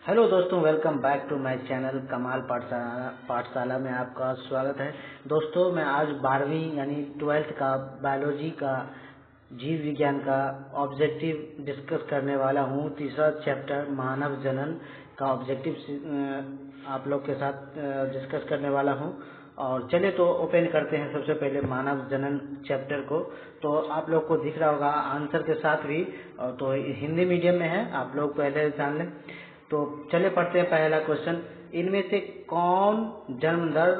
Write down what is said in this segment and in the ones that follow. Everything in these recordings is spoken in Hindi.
हेलो दोस्तों, welcome back to my channel Kamaal Pathshala में आपका स्वागत है। दोस्तों, मैं आज 12वीं यानी 12th का बायोलॉजी का जीव विज्ञान का ऑब्जेक्टिव डिस्कस करने वाला हूँ। तीसरा चैप्टर मानव जनन का ऑब्जेक्टिव आप लोग के साथ डिस्कस करने वाला हूँ। और चलिए तो ओपन करते हैं सबसे पहले मानव जनन चैप्टर को। तो आप लोग को दिख रहा होगा आंसर के साथ भी, और तो हिंदी मीडियम में है, आप लोग पहले जान लें। तो चलिए पढ़ते हैं पहला क्वेश्चन। इनमें से कौन जन्म दर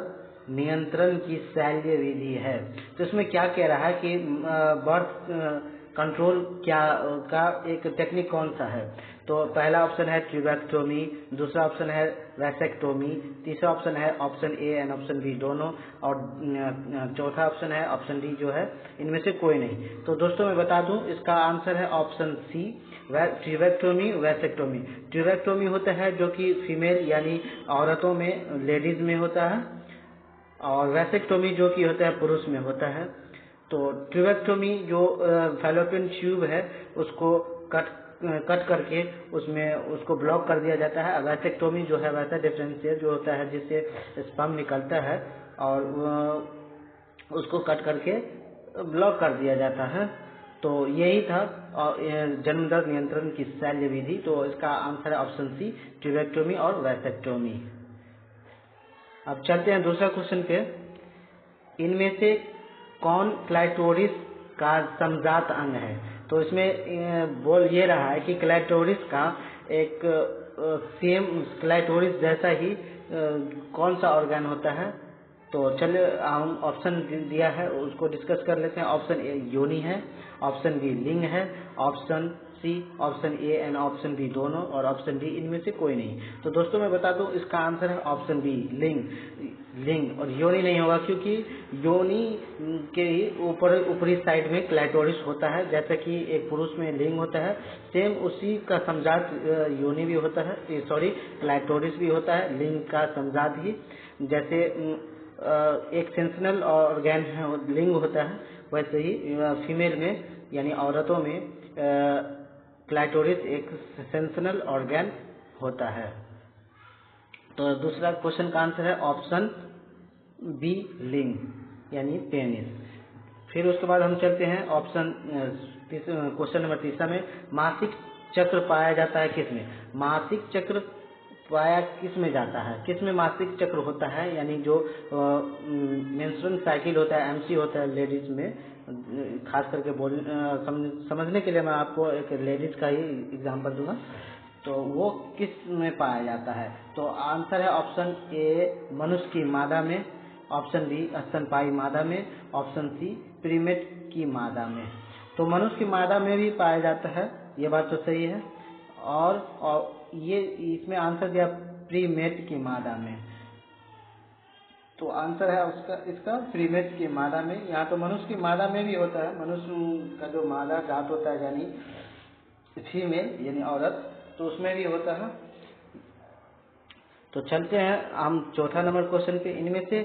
नियंत्रण की शैल्य विधि है? तो इसमें क्या कह रहा है कि बर्थ कंट्रोल क्या का एक टेक्निक कौन सा है? तो पहला ऑप्शन है ट्यूबेक्टोमी, दूसरा ऑप्शन है वैसेक्टोमी, तीसरा ऑप्शन है option A and option B दोनों, और चौथा ऑप्शन है ऑप्शन डी जो है इनमें से कोई नहीं। तो दोस्तों मैं बता दूं, इसका आंसर है option C, tubectomy vasectomy. Tubectomy होता है जो कि फीमेल यानी औरतों में, लेडीज में होता है, और वैसेक्टोमी जो कि होता है पुरुष में होता है। तो ट्यूबेक्टोमी जो फैलोपियन ट्यूब है उसको कट करके उसमें उसको ब्लॉक कर दिया जाता है। वैसेक्टोमी जो है वैसा डिफरेंशियल जो होता है जिससे स्पर्म निकलता है और उसको कट करके ब्लॉक कर दिया जाता है। तो यही था जन्म दर नियंत्रण की शैल्य विधि। तो इसका आंसर है ऑप्शन सी, ट्यूबेक्टोमी और वैसेक्टोमी। अब चलते हैं दूसरा क्वेश्चन पे। इनमें से कौन क्लाइटोरिस का समजात अंग है? तो इसमें बोल ये रहा है कि क्लाइटोरिस का एक सेम क्लाइटोरिस जैसा ही कौन सा ऑर्गन होता है? तो चलिए हम ऑप्शन दिया है उसको डिस्कस कर लेते हैं। ऑप्शन ए योनि है, ऑप्शन बी लिंग है, option C option A and option B दोनों, और ऑप्शन डी इनमें से कोई नहीं। तो दोस्तों मैं बता दूं, इसका आंसर है ऑप्शन बी लिंग। और योनि नहीं होगा क्योंकि योनि के ही ऊपरी साइड में क्लाइटोरिस होता है, जैसे कि एक पुरुष में लिंग होता है, सेम उसी का समजात योनि भी होता है, सॉरी क्लाइटोरिस भी होता है, लिंग का समजात ही। जैसे एक सेंसनल ऑर्गन है लिंग होता है, वैसे ही फीमेल में यानी औरतों में क्लाइटोरिस एक सेंसनल ऑर्गन होता है। तो दूसरा क्वेश्चन का आंसर है ऑप्शन बी लिंग यानी पेनिस। फिर उसके बाद हम चलते हैं ऑप्शन क्वेश्चन नंबर तीसरा में। मासिक चक्र पाया जाता है किसमें? मासिक चक्र पाया किस में जाता है, किस में मासिक चक्र होता है? यानी जो मेंस्ट्रुअल साइकिल होता है, एमसी होता है लेडीज में, खास करके समझने के लिए मैं आपको एक लेडीज का ही एग्जांपल दूंगा। तो वो किस में पाया जाता है? तो आंसर है ऑप्शन ए मनुष्य की मादा में, ऑप्शन बी स्तनपायी मादा में, ऑप्शन सी प्रीमेट की मादा में। तो मनुष्य की मादा में भी पाया जाता है, ये बात तो सही है। और ये इसमें आंसर दिया प्रीमेट की मादा में, तो आंसर है इसका प्रीमेट की मादा में। यहाँ तो मनुष्य की मादा में भी होता है, मनुष्य का जो मादा जात होता है यानी फीमेल यानी औरत, तो उसमें भी होता है। तो चलते हैं हम चौथा नंबर क्वेश्चन पे। इनमें से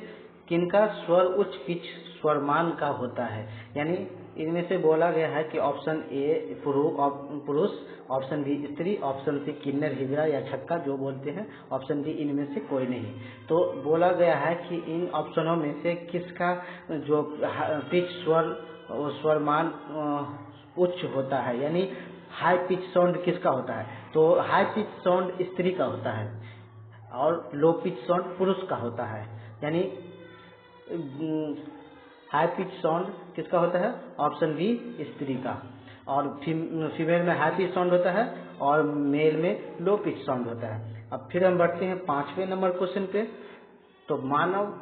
किनका स्वर उच्च पिच स्वरमान का होता है? यानी इनमें से बोला गया है कि ऑप्शन ए पुरुष, ऑप्शन बी स्त्री, ऑप्शन सी किन्नर हिजड़ा या छक्का जो बोलते हैं, ऑप्शन डी इनमें से कोई नहीं। तो बोला गया है कि इन ऑप्शनों में से किसका जो पिच स्वरमान उच्च होता है, यानी हाई पिच साउंड किसका होता है? तो हाई पिच साउंड स्त्री का होता है और लो पिच साउंड पुरुष का होता है। यानी हाई पिच साउंड किसका होता है? ऑप्शन बी स्त्री का। और फीमेल में हाई पिच साउंड होता है और मेल में लो पिच साउंड होता है। अब फिर हम बढ़ते हैं 5वें नंबर क्वेश्चन पे। तो मानव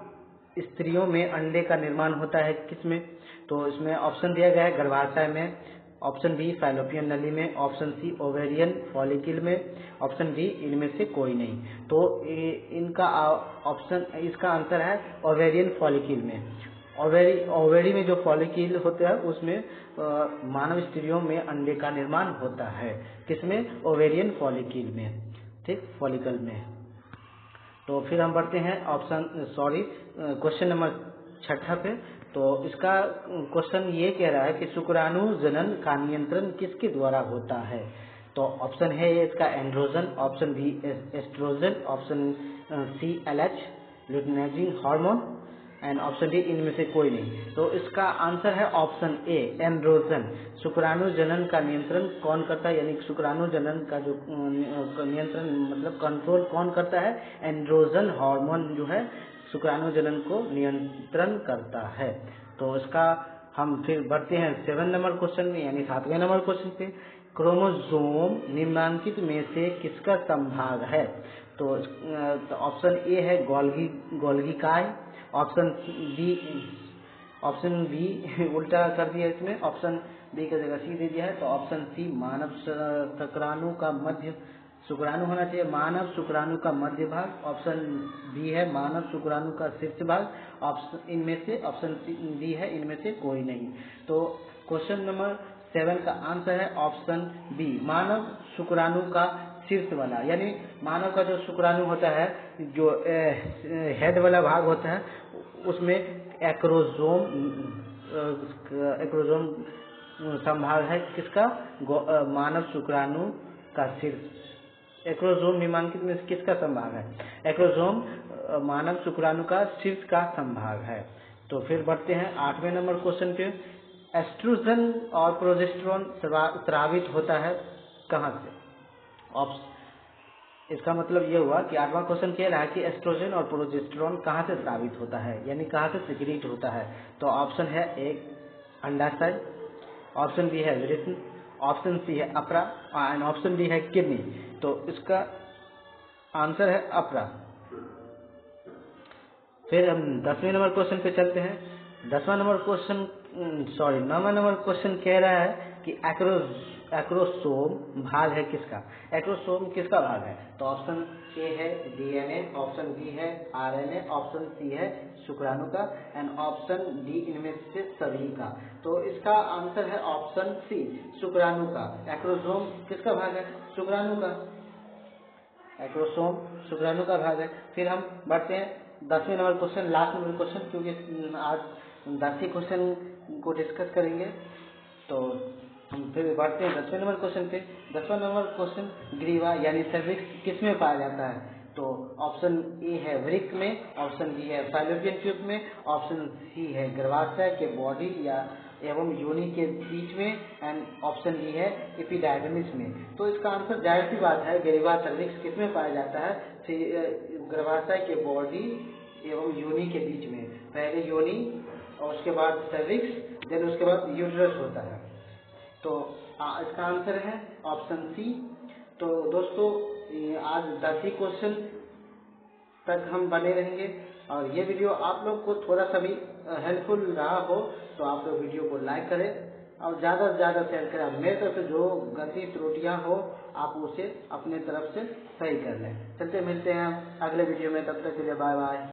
स्त्रियों में अंडे का निर्माण होता है किसमें? तो इसमें ऑप्शन दिया गया है गर्भाशय में, ऑप्शन बी फैलोपियन नली में, ऑप्शन सी ओवेरियन फॉलिकल में, ऑप्शन डी इनमें से कोई नहीं। तो इनका ऑप्शन इसका आंसर है ओवेरियन फॉलिकल में। ओवेरी में जो फॉलिकल होता है उसमें मानव स्त्रियों में अंडे का निर्माण होता है। किसमें? ओवेरियन फॉलिकल में, ठीक, फॉलिकल में। तो फिर हम बढ़ते हैं क्वेश्चन नंबर 6 पे। तो इसका क्वेश्चन ये कह रहा है कि शुक्राणु जनन का नियंत्रण किसके द्वारा होता है? तो ऑप्शन है इसका androgen, option B estrogen, option C LH luteinizing hormone and option D इनमें से कोई नहीं। तो इसका आंसर है ऑप्शन ए एंड्रोजन। शुक्राणु जनन का नियंत्रण कौन करता है, यानी शुक्राणु जनन का जो नियंत्रण मतलब कंट्रोल कौन करता है, एंड्रोजन हार्मोन जो है शुक्राणु जनन को नियंत्रण करता है। तो इसका हम फिर बढ़ते हैं 7 नंबर क्वेश्चन में, यानी 7वें नंबर क्वेश्चन पे। क्रोमोसोम निम्नलिखित में से किसका संभाग है? तो ऑप्शन ए है गोल्गी काय, ऑप्शन बी उल्टा कर दिया इसमें, ऑप्शन बी की जगह सी दे दिया है। तो ऑप्शन सी मानव शुक्राणु का मध्य शुक्राणु होना चाहिए, मानव शुक्राणु का मध्य भाग। ऑप्शन बी है मानव शुक्राणु का शीर्ष भाग। ऑप्शन डी है इनमें से कोई नहीं। तो क्वेश्चन नंबर 7 का आंसर है ऑप्शन बी मानव शुक्राणु का शीर्ष वाला, यानी मानव का जो शुक्राणु होता है, जो हेड वाला भाग होता है, उसमें एक्रोजोम संभाग है किसका, मानव शुक्राणु का शीर्ष। एक्रोजोम निम्नलिखित में किसका संभाग है? एक्रोजोम मानव शुक्राणु का शीर्ष का संभाग है। तो फिर बढ़ते हैं 8वें नंबर क्वेश्चन पे। एस्ट्रोजन और प्रोजेस्टेरोन स्रावित होता है कहाँ से? इसका मतलब ये हुआ कि 8वां क्वेश्चन कह रहा है कि एस्ट्रोजन और प्रोजेस्टेरोन कहाँ से स्रावित होता है, यानी कहाँ से सिक्रीट होता है। तो ऑप्शन है ए अंडाशय, ऑप्शन बी है वृषण, ऑप्शन सी है अपरा एंड ऑप्शन डी है किडनी। तो इसका आंसर है अपरा। फिर हम 10वें नंबर क्वेश्चन पे चलते हैं। 9वां नंबर क्वेश्चन कह रहा है कि एक्रोसोम भाग है किसका? एक्रोसोम किसका भाग है? तो ऑप्शन ए है डीएनए, ऑप्शन बी है आरएनए, ऑप्शन सी है शुक्राणु का एंड ऑप्शन डी इनमें से सभी का। तो इसका आंसर है ऑप्शन सी शुक्राणु का। एक्रोसोम किसका भाग है? शुक्राणु का। एक्रोसोम शुक्राणु का भाग है। फिर हम बढ़ते हैं 10वें नंबर क्वेश्चन, लास्ट नंबर क्वेश्चन, क्योंकि आज 10 ही क्वेश्चन को डिस्कस करेंगे। तो हम फिर बढ़ते हैं 10वें नंबर क्वेश्चन पे। 10वां नंबर क्वेश्चन ग्रीवा यानी सर्विक्स किस में पाया जाता है? तो ऑप्शन ए है वृक्क में, ऑप्शन बी है फैलोपियन ट्यूब में, ऑप्शन सी है गर्भाशय के बॉडी या एवं योनि के बीच में एंड ऑप्शन डी है एपिडाइडमिस में। तो इसका आंसर जाहिर सी बात है ग्रीवा सर्विक्स किस में पाया जाता है? गर्भाशय के बॉडी एवं योनि के बीच में। पहले योनि और उसके बाद सर्विक्स, देन उसके बाद यूट्रस होता है। तो इसका आंसर है ऑप्शन सी। तो दोस्तों आज 10 ही क्वेश्चन तक हम बने रहेंगे और ये वीडियो आप लोग को थोड़ा सा भी हेल्पफुल रहा हो तो आप लोग वीडियो को लाइक करें और ज़्यादा से ज़्यादा शेयर करें। मेरे तरफ से जो गलती त्रुटियां हो आप उसे अपने तरफ से सही कर लें। चलते मिलते हैं अगले वीडियो में, तब तक के लिए बाय बाय।